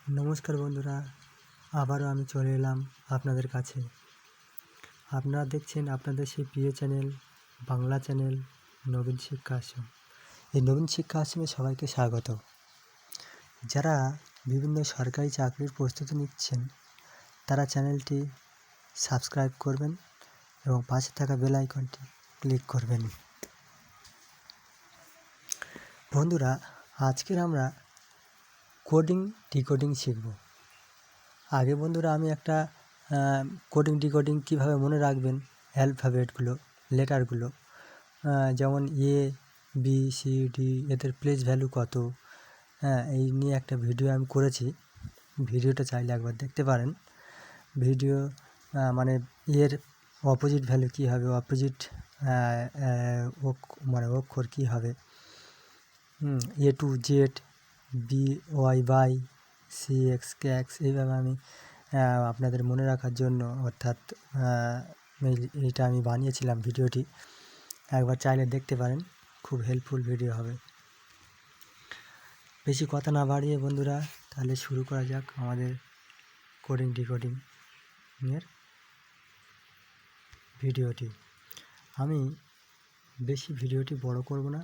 নমস্কার বন্ধুরা, আবারও আমি চলে এলাম আপনাদের কাছে। আপনারা দেখছেন আপনাদের সেই প্রিয় চ্যানেল, বাংলা চ্যানেল নবীন শিক্ষা আশ্রম। এই নবীন শিক্ষা আশ্রমে সবাইকে স্বাগত। যারা বিভিন্ন সরকারি চাকরির প্রস্তুতি নিচ্ছেন তারা চ্যানেলটি সাবস্ক্রাইব করবেন এবং পাশে থাকা বেল আইকনটি ক্লিক করবেন। বন্ধুরা, আজকের আমরা কোডিং ডিকোডিং শিখব। আগে বন্ধুরা আমি একটা কোডিং ডিকোডিং কীভাবে মনে রাখবেন, অ্যালফাবেটগুলো, লেটারগুলো, যেমন এ বি সি ডি, এদের প্লেস ভ্যালু কত, এই নিয়ে একটা ভিডিও আমি করেছি। ভিডিওটা চাইলে একবার দেখতে পারেন। ভিডিও মানে এর অপোজিট ভ্যালু কী হবে, অপোজিট অক্ষর কী হবে, A to Z, B Y by, C X ক্যাক্স, এইভাবে আমি আপনাদের মনে রাখার জন্য, অর্থাৎ এইটা আমি বানিয়েছিলাম ভিডিওটি। একবার চাইলে দেখতে পারেন, খুব হেল্পফুল ভিডিও হবে। বেশি কথা না বাড়িয়ে বন্ধুরা, তাহলে শুরু করা যাক আমাদের কোডিং ডিকোডিং এর ভিডিওটি। আমি বেশি ভিডিওটি বড় করব না,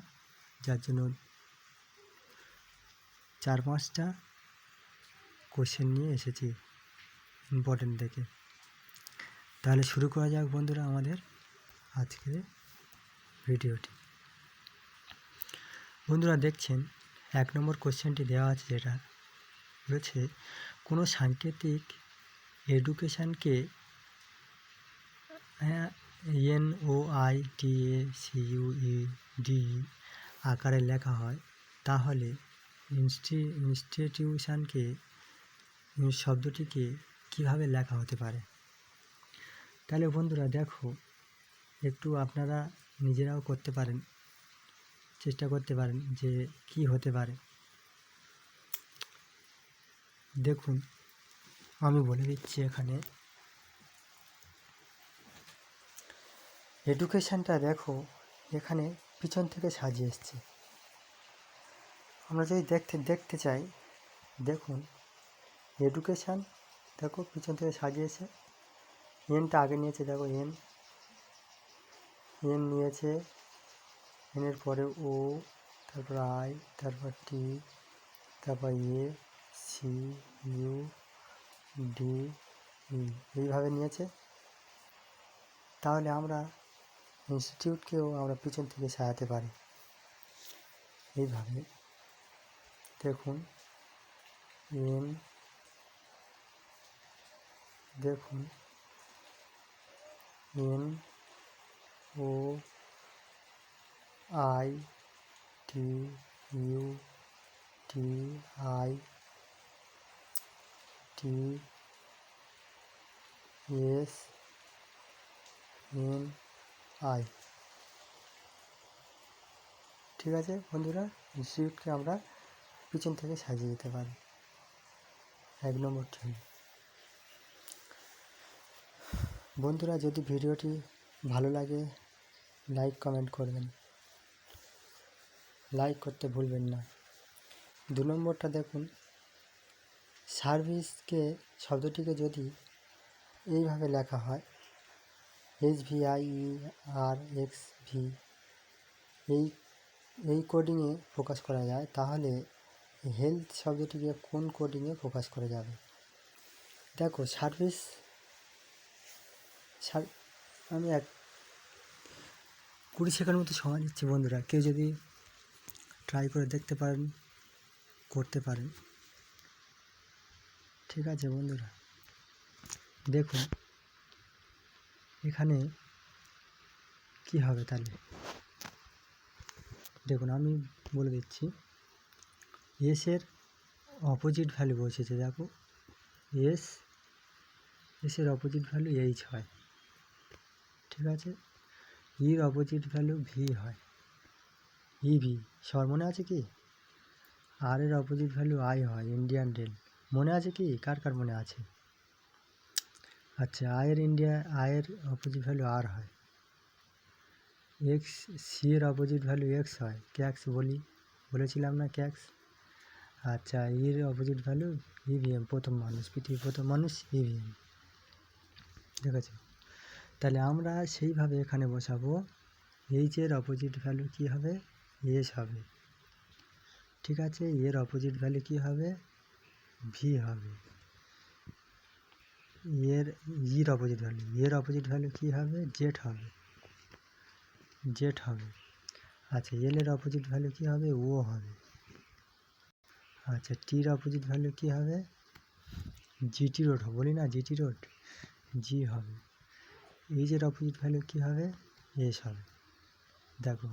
যার জন্য 4-5টা কোশ্চেন নিয়ে এসেছি ইম্পর্টেন্ট দেখে। তাহলে শুরু করা যাক বন্ধুরা আমাদের আজকের ভিডিওটি। বন্ধুরা দেখছেন 1 নম্বর কোশ্চেনটি দেওয়া আছে, যেটা বলেছে কোনো সাংকেতিক এডুকেশানকে NOITACUED আকারে লেখা হয়, তাহলে ইনস্টিটিউশনকে শব্দটিকে কিভাবে লেখা হতে পারে? তাহলে বন্ধুরা দেখো, একটু আপনারা নিজেরাও করতে পারেন, চেষ্টা করতে পারেন যে কি হতে পারে। দেখুন, আমি বলে দিচ্ছি। এখানে এডুকেশানটা দেখো, এখানে পিছন থেকে সাজিয়ে এসছে। আমরা যদি দেখতে চাই, দেখুন এডুকেশান দেখো পিছন থেকে সাজিয়েছে। এনটা আগে নিয়েছে, দেখো এন নিয়েছে, এনের পরে ও, তারপর আই, তারপর টি, তারপর এ, সি, ইউ, ডি, ই, এইভাবে নিয়েছে। তাহলে আমরা ইনস্টিটিউটকেও আমরা পিছন থেকে সাজাতে পারি এইভাবে। দেখুন এন, দেখুন N O I T U T I T S N I. ঠিক আছে বন্ধুরা, ইনস্টিটিউটকে আমরা পিছন থেকে সাজিয়ে দিতে পারি। 1 নম্বর ঠিক। বন্ধুরা, যদি ভিডিওটি ভালো লাগে লাইক কমেন্ট করবেন, লাইক করতে ভুলবেন না। 2 নম্বরটা দেখুন, সার্ভিসকে শব্দটিকে যদি এইভাবে লেখা হয়, SVIERXV, এই কোডিংয়ে ফোকাস করা যায়, তাহলে হেলথ শব্দটিকে কোন কোডিংয়ে ফোকাস করা যাবে? দেখো সার্ভিস, আমি 20 সেকেন্ড মতো সময় নিচ্ছি বন্ধুরা, কেউ যদি ট্রাই করে দেখতে পারেন, করতে পারেন। ঠিক আছে বন্ধুরা, দেখুন এখানে কি হবে। তাহলে দেখুন, আমি বলে দিচ্ছি। এসের অপোজিট ভ্যালু বসেছে, দেখো এসের অপোজিট ভ্যালু এইচ হয়। ঠিক আছে, ইর অপোজিট ভ্যালু ভি হয়, ইভি। সবার মনে আছে কি? আর এর অপোজিট ভ্যালু আই হয়, ইন্ডিয়ান রেল। মনে আছে কি? কার কার মনে আছে? আচ্ছা, আয়ের অপোজিট ভ্যালু আর হয়। এক্স, সি এর অপোজিট ভ্যালু এক্স হয়, ক্যাক্স বলেছিলাম না, ক্যাক্স। আচ্ছা, এর অপোজিট ভ্যালু ইভিএম, প্রথম মানুষ, পৃথিবীর প্রথম মানুষ ইভিএম। ঠিক আছে, তাহলে আমরা সেইভাবে এখানে বসাবো এইচের অপোজিট ভ্যালু কী হবে, এস হবে। ঠিক আছে, এর অপোজিট ভ্যালু কী হবে, ভি হবে। এর অপোজিট ভ্যালু, এর অপোজিট ভ্যালু কী হবে, জেড হবে, জেড হবে। আচ্ছা, এল এর অপোজিট ভ্যালু কী হবে, ও হবে। আচ্ছা, টির অপোজিট ভ্যালু কী হবে, জিটি রোড হবে, বলি না জিটি রোড, জি হবে। এইচের অপোজিট ভ্যালু কী হবে, এস হবে। দেখো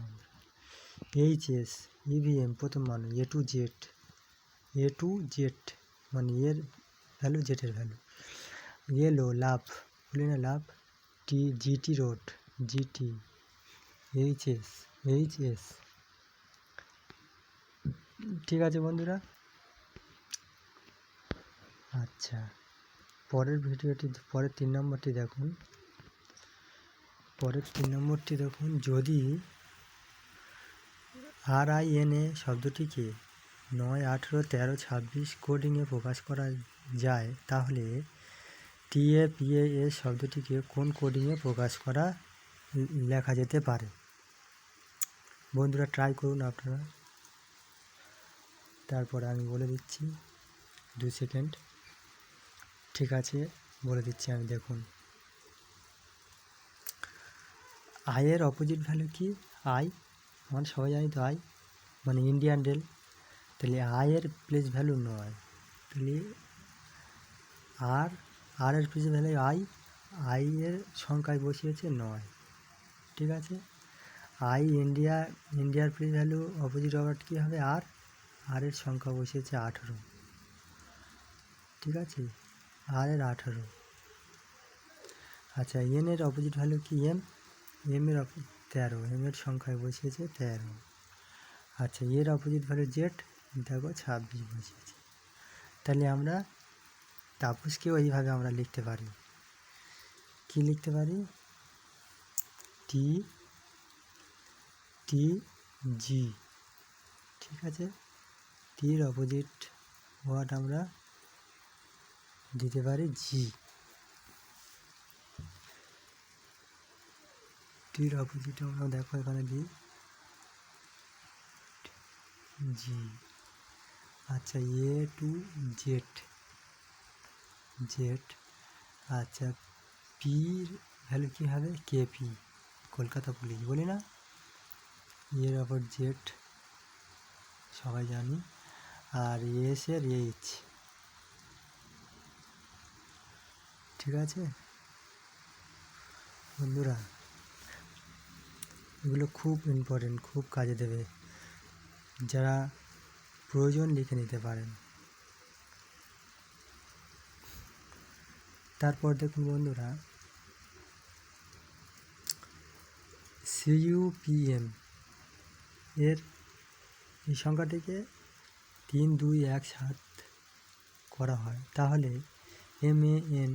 এইচ এস ইভিএম প্রথম মানুষ, A to Z, A to Z মানে এর ভ্যালু জেটের ভ্যালু। এলো লাভ, বলি না লাভ, টি GT road, GT, H S, H S. ঠিক আছে বন্ধুরা। আচ্ছা, পরের ভিডিওটি, পরের 3 নম্বরটি দেখুন। পরের 3 নম্বরটি দেখুন, যদি RINA শব্দটিকে 9, 18, 13, 26 কোডিংয়ে প্রকাশ করা যায়, তাহলে TAPAS শব্দটিকে কোন কোডিংয়ে প্রকাশ করা লেখা যেতে পারে? বন্ধুরা ট্রাই করুন আপনারা। তারপরে আমি বলে দিচ্ছি 2 সেকেন্ড। ঠিক আছে, বলে দিচ্ছি আমি, দেখুন। আয়ের অপোজিট ভ্যালু কি, আই, আমরা সবাই জানি তো আই মানে ইন্ডিয়ান রেল। তাহলে আয়ের প্লেস ভ্যালু 9, তাহলে আর এর প্লেস ভ্যালু আই এর সংখ্যায় বসিয়েছে 9। ঠিক আছে, ইন্ডিয়ার প্লেস ভ্যালু অপোজিট ওভার কী হবে, আর এর সংখ্যা বসিয়েছে 18। ঠিক আছে, আর এর 18। আচ্ছা, এন এর অপোজিট ভ্যালু কি, এম এর 13, এম এর সংখ্যায় বসিয়েছে 13। আচ্ছা, এর অপোজিট ভ্যালু জেড, দেখো 26 বসিয়েছে। তাহলে আমরা তাপসকেও এইভাবে আমরা লিখতে পারি, কি লিখতে পারি, টি টি জি। ঠিক আছে, টির অপোজিট ওয়ার্ড আমরা দিতে পারি জি, টির অপোজিট আমরা দেখো এখানে দিই জি। আচ্ছা, এ টু জেড, জেড। আচ্ছা, পির ভ্যালু কী হবে, কেপি, কলকাতা পুলিশ, বলি না, এর অপর জেড সবাই জানি। আর এস এর এইচ। ঠিক আছে বন্ধুরা, এগুলো খুব ইম্পর্টেন্ট, খুব কাজে দেবে, যারা প্রয়োজন লিখে নিতে পারেন। তারপর দেখুন বন্ধুরা, CUPM এর এই সংখ্যাটিকে 3, 2, 1, 7 করা হয়, তাহলে MAN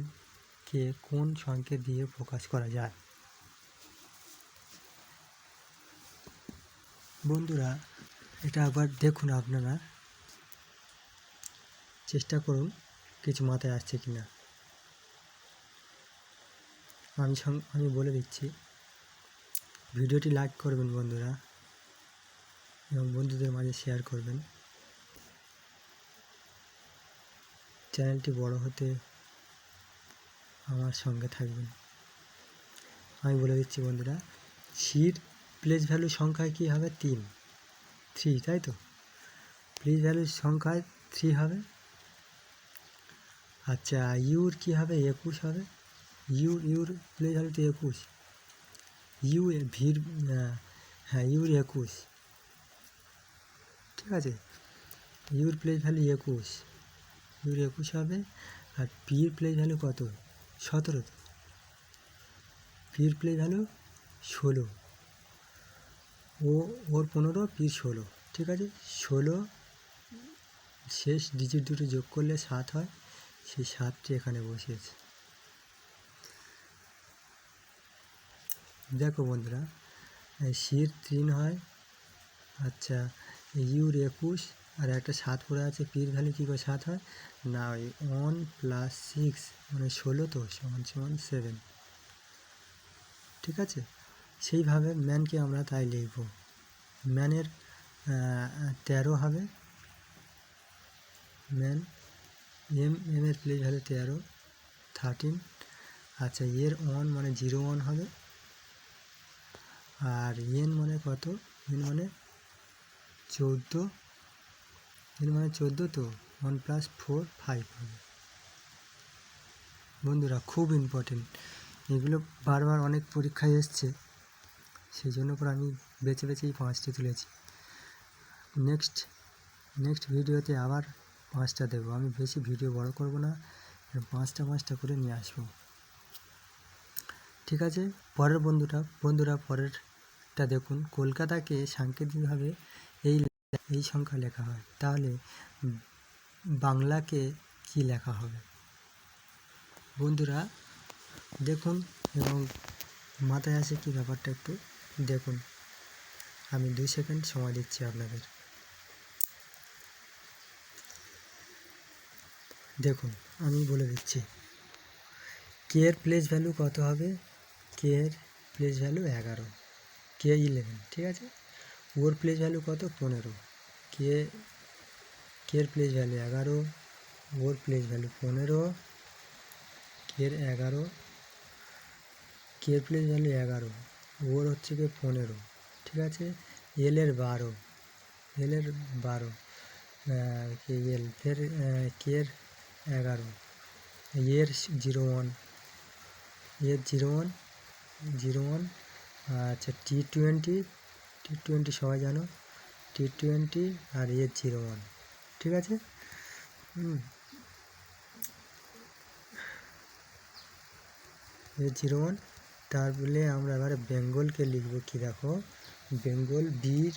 কে কোন সংকেত দিয়ে প্রকাশ করা যায়? বন্ধুরা এটা আবার দেখুন, আপনারা চেষ্টা করুন কিছু মাথায় আসছে কি না। আমি বলে দিচ্ছি, ভিডিওটি লাইক করবেন বন্ধুরা, এবং বন্ধুদের মাঝে শেয়ার করবেন। চ্যানেলটি বড় হতে আমার সঙ্গে থাকবেন। আমি বলে দিচ্ছি বন্ধুরা, সির প্লেস ভ্যালু সংখ্যায় কী হবে, 3, তাই তো, প্লেস ভ্যালুর সংখ্যায় 3 হবে। আচ্ছা, ইউর কী হবে, 21 হবে, ইউর প্লেস ভ্যালু তো 21, ভির, হ্যাঁ ইউর 21। ঠিক আছে, ইউর প্লেস ভ্যালু 21, ইউর 21 হবে। আর পির প্লেস ভ্যালু কত, 17, পির প্লেস ভ্যালু 16, ওর 15, পির 16। ঠিক আছে, 16 শেষ ডিজিট দুটো যোগ করলে 7 হয়, সেই 7টি এখানে বসিয়েছে। দেখো বন্ধুরা, সির 3 হয়, আচ্ছা ইউর 21 আর একটা 7 পড়ে আছে, পির ভ্যালু কী করে 7 হয় না, ওই 1 + 6 মানে 16 তো সমান 7। ঠিক আছে, সেইভাবে ম্যানকে আমরা তাই লিখব। ম্যানের 13 হবে, ম্যান এর প্লেস ভ্যালু 13। আচ্ছা, এর 1 মানে 01 হবে, আর এন মানে কত, এন মানে 14, এন মানে 14 তো 1 + 4 5 হবে। বন্ধুরা খুব ইম্পর্টেন্ট, এগুলো বারবার অনেক পরীক্ষায় এসছে, সেই জন্য করে আমি বেছে বেছে এই 5টি তুলেছি। নেক্সট ভিডিওতে আবার 5টা দেবো, আমি বেশি ভিডিও বড় করব না, 5টা করে নিয়ে আসবো। ঠিক আছে, পরের বন্ধুরা পরেরটা দেখুন। কলকাতাকে সাংকেতিকভাবে এই সংখ্যা লেখা হয়, তাহলে বাংলাকে কি লেখা হবে? বন্ধুরা দেখুন এবং মাথায় আসে কি ব্যাপারটা একটু দেখুন। আমি 2 সেকেন্ড সময় দিচ্ছি আপনাদের। দেখুন আমি বলে দিচ্ছি, কে এর প্লেস ভ্যালু কত হবে? কে এর প্লেস ভ্যালু 11, কে 11, ঠিক আছে। ওর প্লেস ভ্যালু কত? 15। কে এর প্লেস ভ্যালু 11, ওর প্লেস ভ্যালু 15, কে এর 11, কে এর প্লেস ভ্যালু 11, ওর হচ্ছে কি 15, ঠিক আছে। এল এর 12, এল এর 12, কে এল ফের কে এর 11, এর 01, এর 01, আচ্ছা T20 সবাই জানো, T20 আর এর 01, ঠিক আছে। এর 01, তারপরে আমরা এবারে বেঙ্গলকে লিখব কি দেখো, বেঙ্গল বির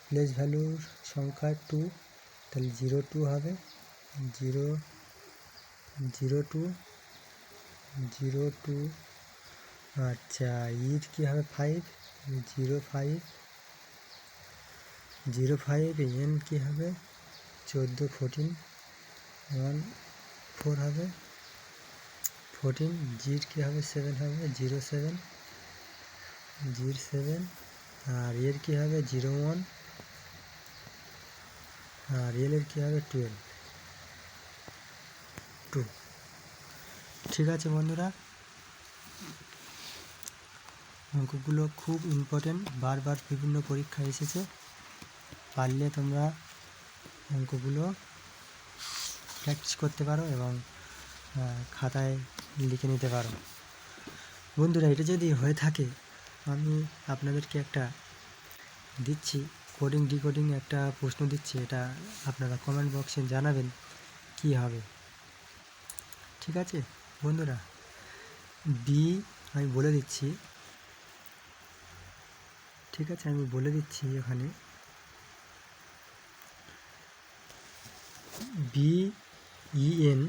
প্লেস ভ্যালুর সংখ্যা 2, তাহলে 02 হবে, 02। আচ্ছা, ইর কী হবে 5, 05, এন কী হবে 14, 14 হবে, 14, জির কী হবে 7 হবে, 07, আর এর কী হবে 01, আর এর কী হবে 12, ঠিক আছে। বন্ধুরা অঙ্কগুলো খুব ইম্পর্টেন্ট, বারবার বিভিন্ন পরীক্ষা এসেছে, পারলে তোমরা অঙ্কগুলো প্র্যাকটিস করতে পারো এবং খাতায় লিখে নিতে পারো। বন্ধুরা এটা যদি হয়ে থাকে, আমি আপনাদেরকে একটা দিচ্ছি, কোডিং ডিকোডিং একটা প্রশ্ন দিচ্ছি, এটা আপনারা কমেন্ট বক্সে জানাবেন কি হবে। ঠিক আছে বন্ধুরা, বি আমি বলে দিচ্ছি, ঠিক আছে আমি বলে দিচ্ছি এখানে, BEN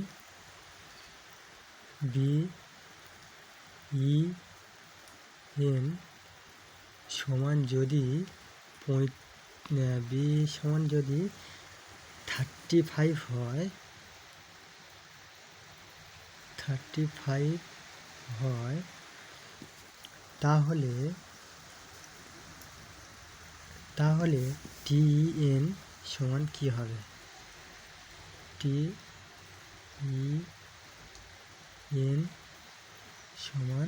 সমান যদি বি সমান যদি 35 হয়, 35 হয়, তাহলে TEN সমান কি হবে? TEN সমান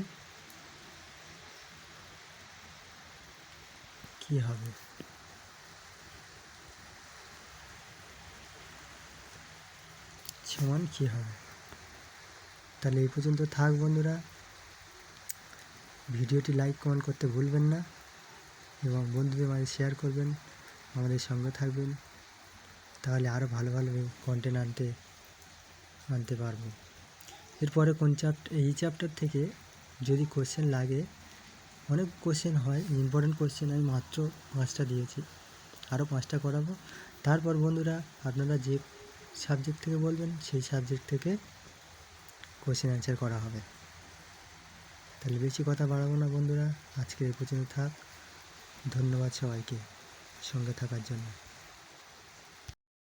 কি হবে? সমান কি হবে? তাহলে এই পর্যন্ত থাক বন্ধুরা, ভিডিওটি লাইক কমেন্ট করতে ভুলবেন না এবং বন্ধুদের মাঝে শেয়ার করবেন, আমাদের সঙ্গে থাকবেন, তাহলে আরও ভালো ভালো কন্টেন্ট আনতে পারবো। এরপরে এই চ্যাপ্টার থেকে যদি কোশ্চেন লাগে, অনেক কোশ্চেন হয়, ইম্পর্টেন্ট কোশ্চেন আমি মাত্র 5টা দিয়েছি, আরও 5টা করাবো। তারপর বন্ধুরা আপনারা যে সাবজেক্ট থেকে বলবেন সেই সাবজেক্ট থেকে কোশ্চেন অ্যান্সার করা হবে। তাহলে বেশি কথা বাড়াবো না বন্ধুরা, আজকে এই পর্যন্ত থাক। ধন্যবাদ সবাইকে সঙ্গে থাকার জন্য।